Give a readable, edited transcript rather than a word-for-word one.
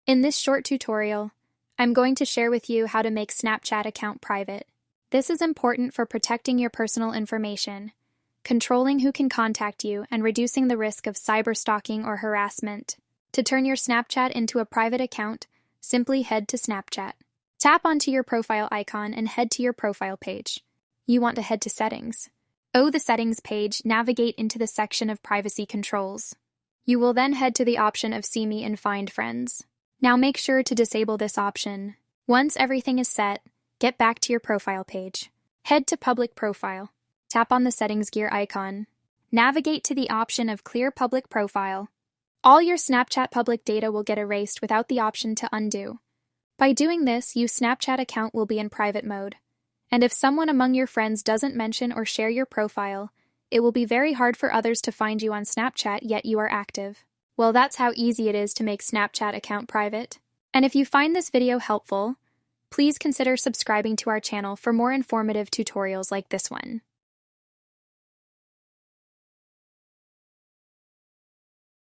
In this short tutorial, I'm going to share with you how to make Snapchat account private. This is important for protecting your personal information, controlling who can contact you, and reducing the risk of cyberstalking or harassment. To turn your Snapchat into a private account, simply head to Snapchat. Tap onto your profile icon and head to your profile page. You want to head to Settings. The Settings page, navigate into the section of Privacy Controls. You will then head to the option of See Me and Find Friends. Now make sure to disable this option. Once everything is set, get back to your profile page. Head to Public Profile. Tap on the Settings gear icon. Navigate to the option of Clear Public Profile. All your Snapchat public data will get erased without the option to undo. By doing this, your Snapchat account will be in private mode. And if someone among your friends doesn't mention or share your profile, it will be very hard for others to find you on Snapchat, yet you are active. Well, that's how easy it is to make Snapchat account private. And if you find this video helpful, please consider subscribing to our channel for more informative tutorials like this one.